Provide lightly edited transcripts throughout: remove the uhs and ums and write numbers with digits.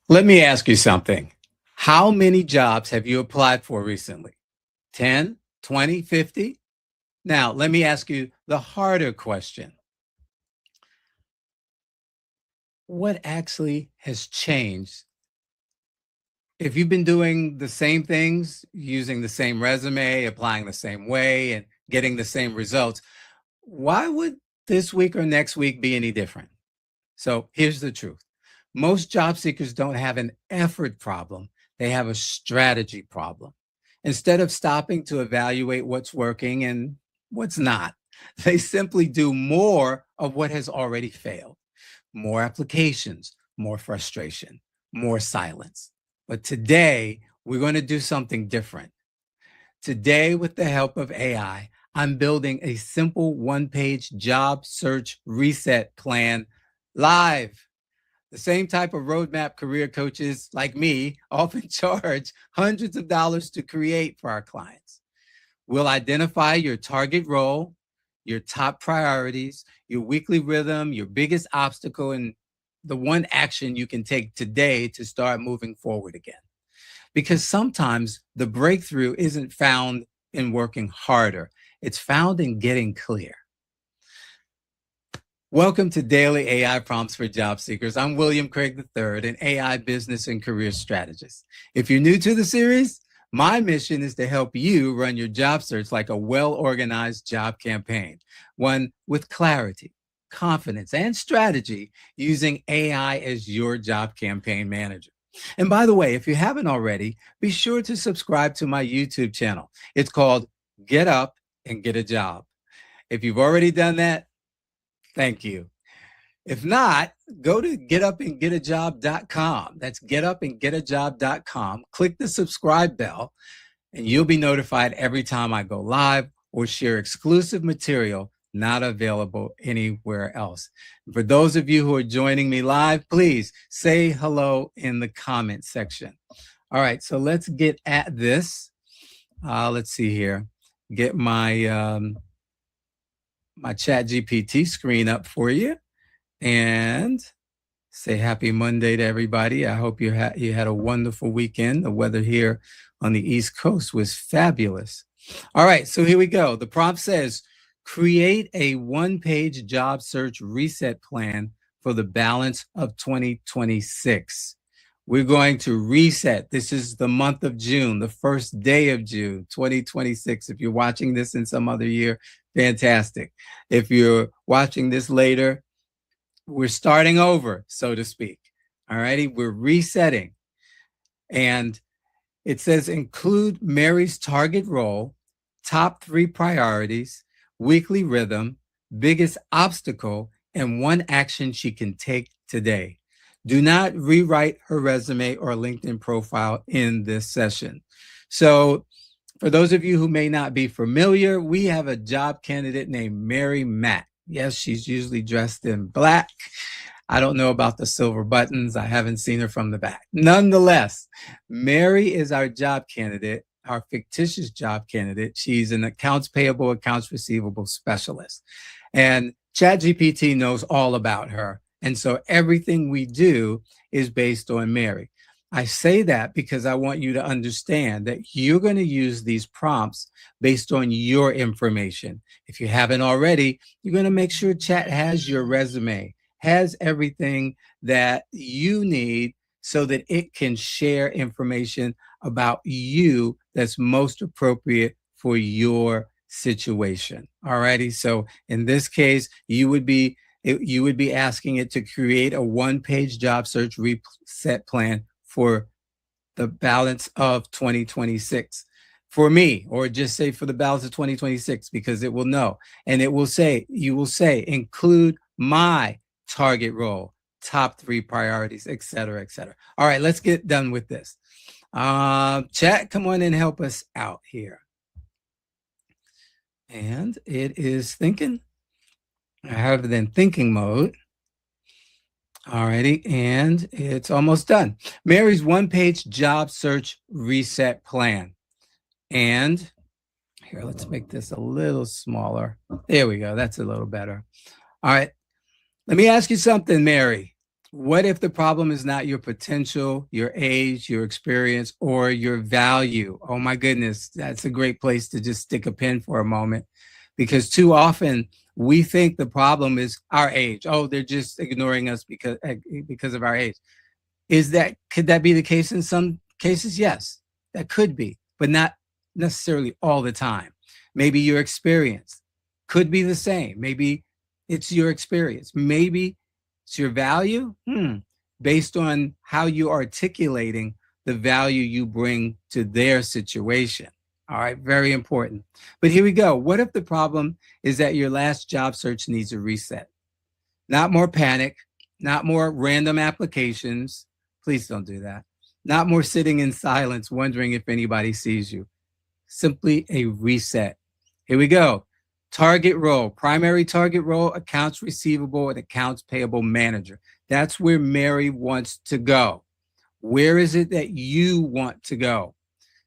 Let me ask you something. How many jobs have you applied for recently? 10, 20, 50? Now, let me ask you the harder question. What actually has changed? If you've been doing the same things, using the same resume, applying the same way, and getting the same results, why would this week or next week be any different? So here's the truth. Most job seekers don't have an effort problem. They have a strategy problem. Instead of stopping to evaluate what's working and what's not, they simply do more of what has already failed. More applications, more frustration, more silence. But today, we're going to do something different. Today, with the help of AI, I'm building a simple one-page job search reset plan live. The same type of roadmap career coaches like me often charge hundreds of dollars to create for our clients. We'll identify your target role, your top priorities, your weekly rhythm, your biggest obstacle, and the one action you can take today to start moving forward again. Because sometimes the breakthrough isn't found in working harder, it's found in getting clear. Welcome to Daily AI Prompts for Job Seekers. I'm William Craig III, an AI business and career strategist. If you're new to the series, my mission is to help you run your job search like a well-organized job campaign, one with clarity, confidence, and strategy using AI as your job campaign manager. And by the way, if you haven't already, be sure to subscribe to my YouTube channel. It's called Get Up and Get a Job. If you've already done that, thank you. If not, go to getupandgetajob.com. That's getupandgetajob.com. Click the subscribe bell, and you'll be notified every time I go live or share exclusive material not available anywhere else. For those of you who are joining me live, please say hello in the comment section. All right, so let's get at this. Let's see here. Get my my ChatGPT screen up for you and say happy Monday to everybody. I hope you had a wonderful weekend. The weather here on the East Coast was fabulous. All right, so here we go. The prompt says, create a one-page job search reset plan for the balance of 2026. We're going to reset. This is the month of June, the first day of June, 2026. If you're watching this in some other year, fantastic. If you're watching this later, we're starting over, so to speak. All righty, we're resetting. And it says include Mary's target role, top 3 priorities, weekly rhythm, biggest obstacle, and one action she can take today. Do not rewrite her resume or LinkedIn profile in this session. So for those of you who may not be familiar, we have a job candidate named Mary Mack. Yes, she's usually dressed in black. I don't know about the silver buttons. I haven't seen her from the back. Nonetheless, Mary is our job candidate, our fictitious job candidate. She's an accounts payable, accounts receivable specialist. And ChatGPT knows all about her. And so everything we do is based on Mary. I say that because I want you to understand that you're going to use these prompts based on your information. If you haven't already, you're going to make sure Chat has your resume, has everything that you need so that it can share information about you that's most appropriate for your situation. All righty. So in this case, you would be asking it to create a one-page job search reset plan for the balance of 2026 for me, or just say for the balance of 2026, because it will know. And it will say, you will say, include my target role, top 3 priorities, et cetera, et cetera. All right, let's get done with this. Chat, come on and help us out here. And it is thinking. I have it in thinking mode. All righty, and it's almost done. Mary's one-page job search reset plan. And here, let's make this a little smaller. There we go. That's a little better. All right. Let me ask you something, Mary. What if the problem is not your potential, your age, your experience, or your value? Oh my goodness, that's a great place to just stick a pin for a moment, because too often we think the problem is our age. Oh, they're just ignoring us because of our age. Could that be the case in some cases? Yes, that could be, but not necessarily all the time. Maybe your experience could be the same. Maybe it's your experience. Maybe it's your value, based on how you're articulating the value you bring to their situation. All right, very important. But here we go. What if the problem is that your last job search needs a reset? Not more panic, not more random applications. Please don't do that. Not more sitting in silence wondering if anybody sees you. Simply a reset. Here we go. Target role, primary target role, accounts receivable and accounts payable manager. That's where Mary wants to go. Where is it that you want to go?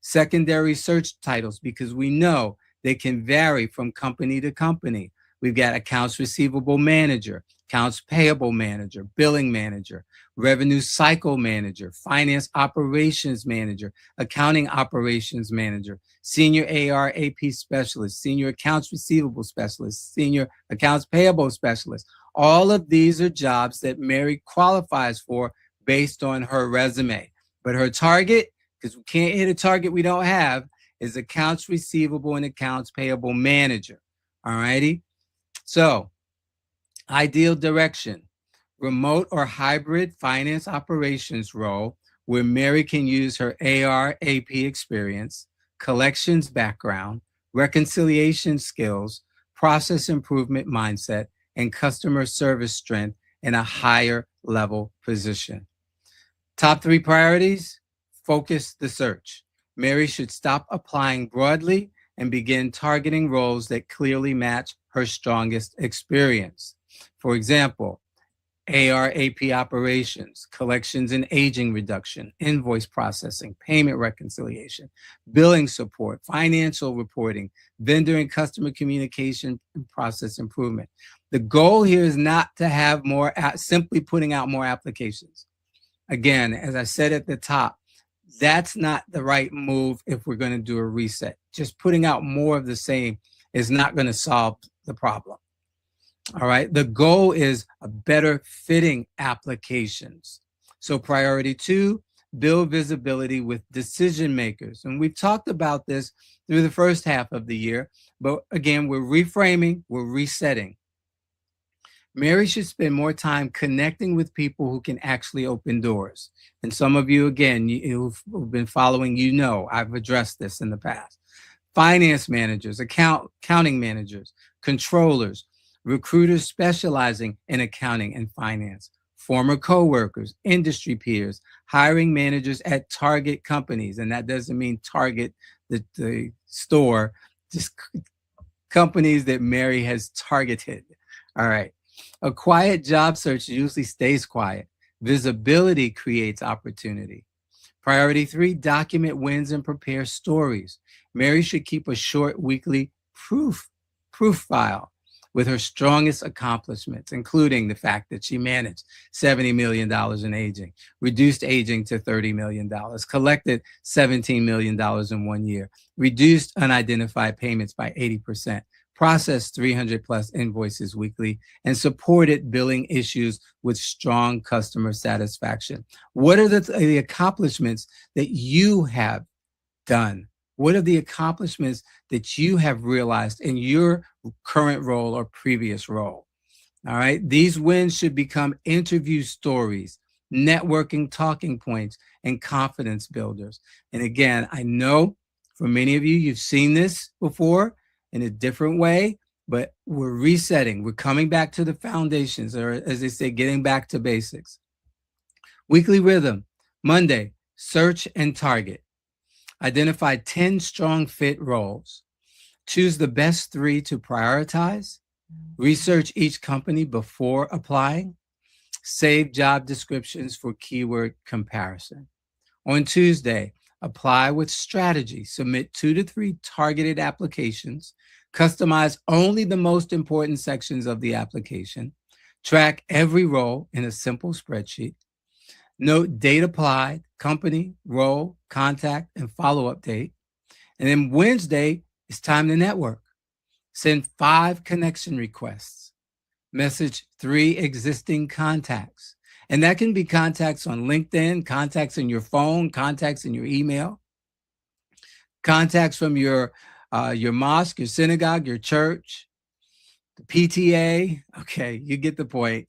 Secondary search titles, because we know they can vary from company to company. We've got accounts receivable manager, accounts payable manager, billing manager, revenue cycle manager, finance operations manager, accounting operations manager, senior AR AP specialist, senior accounts receivable specialist, senior accounts payable specialist. All of these are jobs that Mary qualifies for based on her resume. But her target, because we can't hit a target we don't have, is accounts receivable and accounts payable manager. All righty. So, ideal direction, remote or hybrid finance operations role where Mary can use her AR AP experience, collections background, reconciliation skills, process improvement mindset, and customer service strength in a higher level position. Top 3 priorities: focus the search. Mary should stop applying broadly and begin targeting roles that clearly match her strongest experience. For example, AR AP operations, collections and aging reduction, invoice processing, payment reconciliation, billing support, financial reporting, vendor and customer communication, and process improvement. The goal here is not to have more, simply putting out more applications. Again, as I said at the top, that's not the right move if we're going to do a reset. Just putting out more of the same is not going to solve the problem. All right. The goal is a better fitting applications. So priority 2, build visibility with decision makers. And we've talked about this through the first half of the year, but again, we're reframing, we're resetting. Mary should spend more time connecting with people who can actually open doors. And some of you, again, who've been following, you know, I've addressed this in the past. Finance managers, accounting managers, controllers, recruiters specializing in accounting and finance, former coworkers, industry peers, hiring managers at target companies. And that doesn't mean target the store, just companies that Mary has targeted. All right. A quiet job search usually stays quiet. Visibility creates opportunity. Priority 3, document wins and prepare stories. Mary should keep a short weekly proof file with her strongest accomplishments, including the fact that she managed $70 million in aging, reduced aging to $30 million, collected $17 million in 1 year, reduced unidentified payments by 80%, processed 300 plus invoices weekly, and supported billing issues with strong customer satisfaction. What are the accomplishments that you have done? What are the accomplishments that you have realized in your current role or previous role? All right. These wins should become interview stories, networking talking points, and confidence builders. And again, I know for many of you, you've seen this before in a different way, but we're resetting. We're coming back to the foundations, or as they say, getting back to basics. Weekly rhythm. Monday, search and target. Identify 10 strong fit roles. Choose the best 3 to prioritize. Research each company before applying. Save job descriptions for keyword comparison. On Tuesday, apply with strategy. Submit 2 to 3 targeted applications. Customize only the most important sections of the application. Track every role in a simple spreadsheet. Note date applied, company, role, contact, and follow-up date. And then Wednesday, it's time to network. Send 5 connection requests. Message 3 existing contacts. And that can be contacts on LinkedIn, contacts in your phone, contacts in your email, contacts from your mosque, your synagogue, your church, the PTA. Okay, you get the point.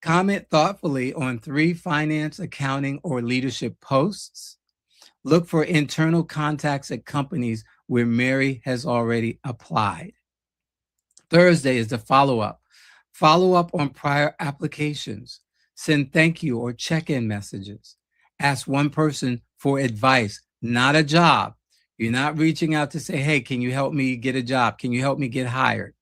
Comment thoughtfully on 3 finance, accounting, or leadership posts. Look for internal contacts at companies where Mary has already applied. Thursday is the follow-up. Follow up on prior applications. Send thank you or check-in messages. Ask one person for advice, not a job. You're not reaching out to say, hey, can you help me get a job? Can you help me get hired?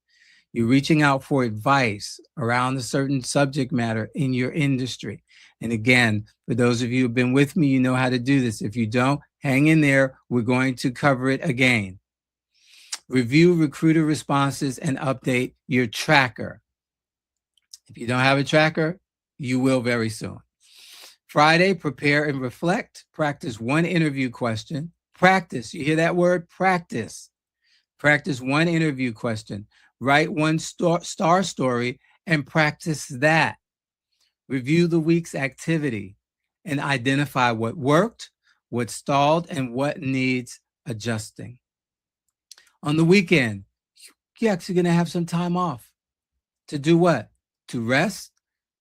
You're reaching out for advice around a certain subject matter in your industry. And again, for those of you who've been with me, you know how to do this. If you don't, hang in there. We're going to cover it again. Review recruiter responses and update your tracker. If you don't have a tracker, you will very soon. Friday, prepare and reflect. Practice one interview question. Practice. You hear that word? Practice. Practice one interview question. Write one star story and practice that. Review the week's activity and identify what worked, what stalled, and what needs adjusting. On the weekend, you're actually going to have some time off. To do what? To rest,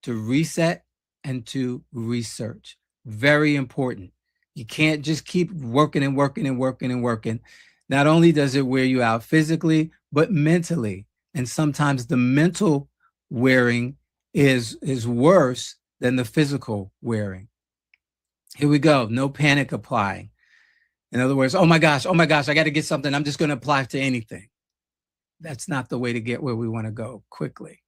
to reset, and to research. Very important. You can't just keep working and working and working and working. Not only does it wear you out physically, but mentally. And sometimes the mental wearing is worse than the physical wearing. Here we go. No panic applying. In other words, oh my gosh, I got to get something. I'm just going to apply to anything. That's not the way to get where we want to go quickly.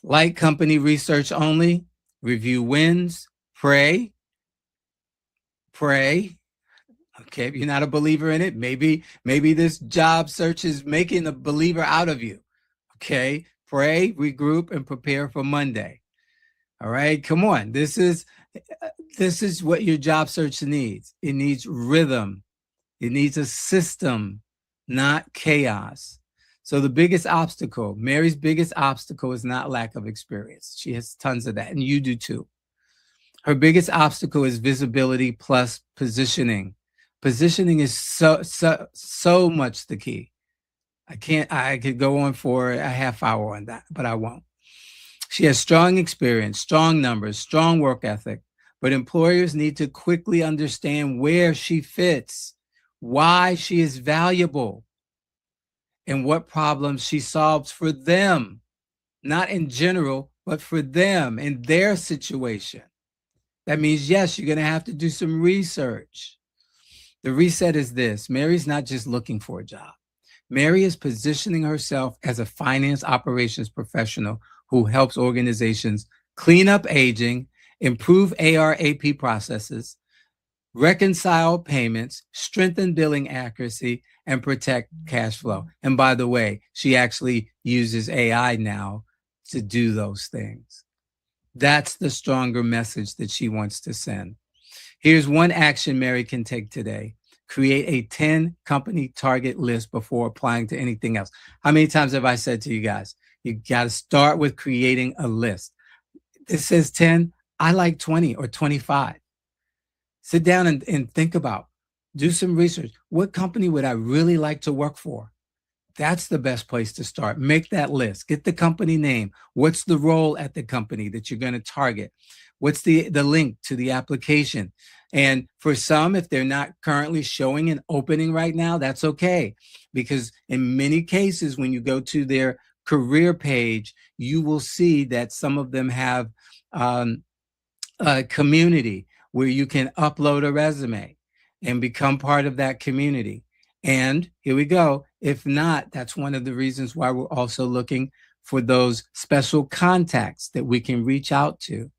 Light company research only. Review wins. Pray. Okay, if you're not a believer in it, maybe this job search is making a believer out of you. Okay, pray, regroup, and prepare for Monday. All right, come on. This is what your job search needs. It needs rhythm. It needs a system, not chaos. So the biggest obstacle, Mary's biggest obstacle, is not lack of experience. She has tons of that, and you do too. Her biggest obstacle is visibility plus positioning. Positioning is so much the key. I could go on for a half hour on that, but I won't. She has strong experience, strong numbers, strong work ethic, but employers need to quickly understand where she fits, why she is valuable, and what problems she solves for them, not in general, but for them in their situation. That means, yes, you're going to have to do some research. The reset is this. Mary's not just looking for a job. Mary is positioning herself as a finance operations professional who helps organizations clean up aging, improve AR/AP processes, reconcile payments, strengthen billing accuracy, and protect cash flow. And by the way, she actually uses AI now to do those things. That's the stronger message that she wants to send. Here's one action Mary can take today. Create a 10 company target list before applying to anything else. How many times have I said to you guys, you got to start with creating a list. It says 10, I like 20 or 25. Sit down and think about, do some research. What company would I really like to work for? That's the best place to start. Make that list. Get the company name. What's the role at the company that you're going to target? What's the link to the application? And for some, if they're not currently showing an opening right now, that's okay. Because in many cases, when you go to their career page, you will see that some of them have a community where you can upload a resume and become part of that community. And here we go. If not, that's one of the reasons why we're also looking for those special contacts that we can reach out to.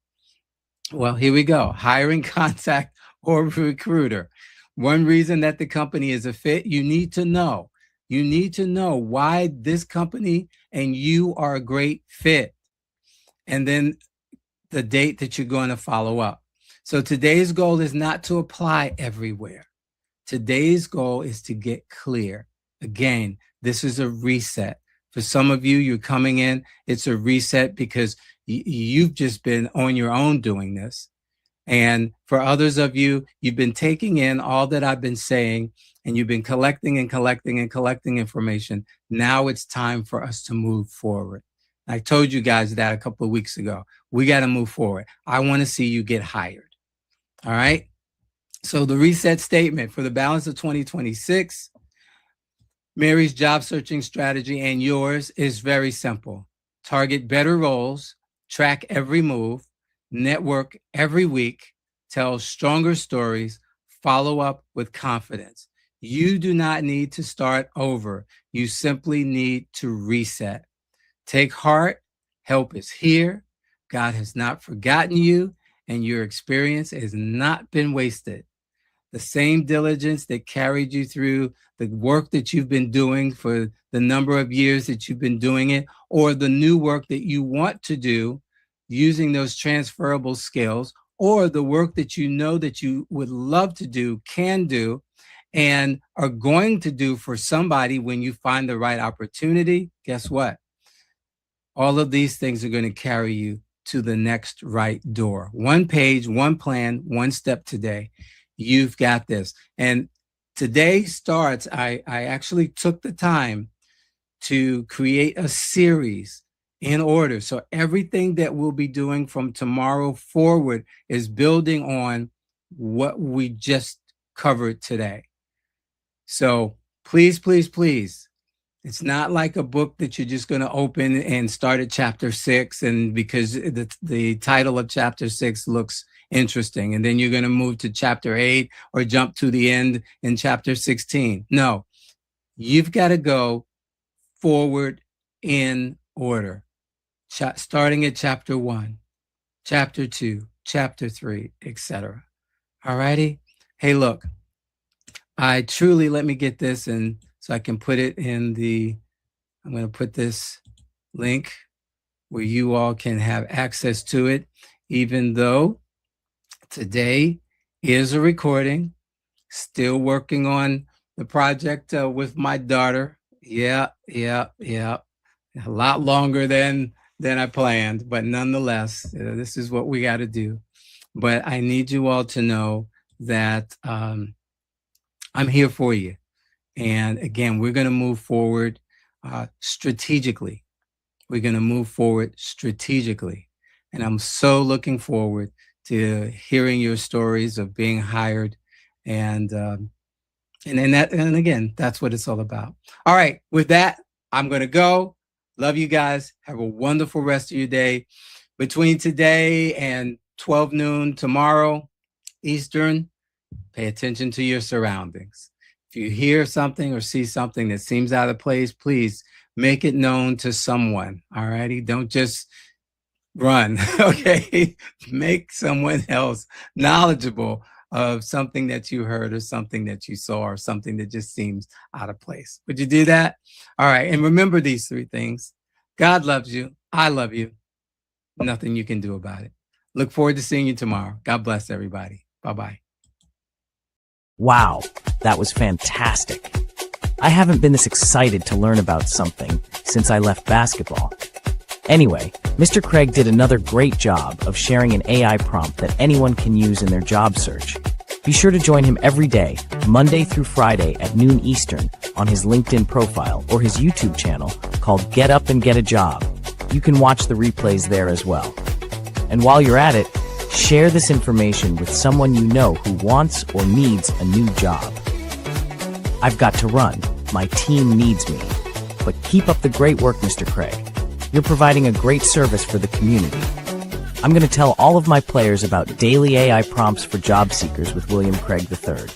Well, here we go. Hiring contact or recruiter. One reason that the company is a fit, you need to know. You need to know why this company and you are a great fit. and then the date that you're going to follow up. So today's goal is not to apply everywhere. Today's goal is to get clear. Again, this is a reset. For some of you, you're coming in, it's a reset because you've just been on your own doing this. And for others of you, you've been taking in all that I've been saying, and you've been collecting and collecting and collecting information. Now it's time for us to move forward. I told you guys that a couple of weeks ago. We got to move forward. I want to see you get hired. All right. So the reset statement for the balance of 2026, Mary's job searching strategy and yours is very simple. Target better roles, track every move, network every week, tell stronger stories, follow up with confidence. You do not need to start over. You simply need to reset. Take heart. Help is here. God has not forgotten you, and your experience has not been wasted. The same diligence that carried you through the work that you've been doing for the number of years that you've been doing it, or the new work that you want to do using those transferable skills, or the work that you know that you would love to do, can do, and are going to do for somebody when you find the right opportunity. Guess what? All of these things are going to carry you to the next right door. One page, one plan, one step today. You've got this. And today starts, I actually took the time to create a series in order. So everything that we'll be doing from tomorrow forward is building on what we just covered today. So please, please, please. It's not like a book that you're just going to open and start at chapter 6, and because the title of chapter 6 looks interesting, and then you're going to move to chapter 8 or jump to the end in chapter 16. No, you've got to go forward in order, starting at chapter 1, chapter 2, chapter 3, etc. All righty. Hey, look, I truly, let me get this and so I can put it in I'm going to put this link where you all can have access to it, even though today is a recording. Still working on the project with my daughter. Yeah. A lot longer than I planned, but nonetheless, this is what we got to do. But I need you all to know that I'm here for you. And again, we're going to move forward strategically. We're going to move forward strategically. And I'm so looking forward to hearing your stories of being hired. And again, that's what it's all about. All right. With that, I'm going to go. Love you guys. Have a wonderful rest of your day. Between today and 12 noon tomorrow, Eastern, pay attention to your surroundings. If you hear something or see something that seems out of place, please make it known to someone. All righty. Don't just run. Okay. Make someone else knowledgeable of something that you heard or something that you saw or something that just seems out of place. Would you do that? All right. And remember these 3 things. God loves you. I love you. Nothing you can do about it. Look forward to seeing you tomorrow. God bless everybody. Bye-bye. Wow, that was fantastic. I haven't been this excited to learn about something since I left basketball. Anyway, Mr. Craig did another great job of sharing an AI prompt that anyone can use in their job search. Be sure to join him every day, Monday through Friday at noon Eastern, on his LinkedIn profile or his YouTube channel called Get Up and Get a Job. You can watch the replays there as well. And while you're at it, share this information with someone you know who wants or needs a new job. I've got to run. My team needs me. But keep up the great work, Mr. Craig. You're providing a great service for the community. I'm going to tell all of my players about daily AI prompts for job seekers with William Craig III.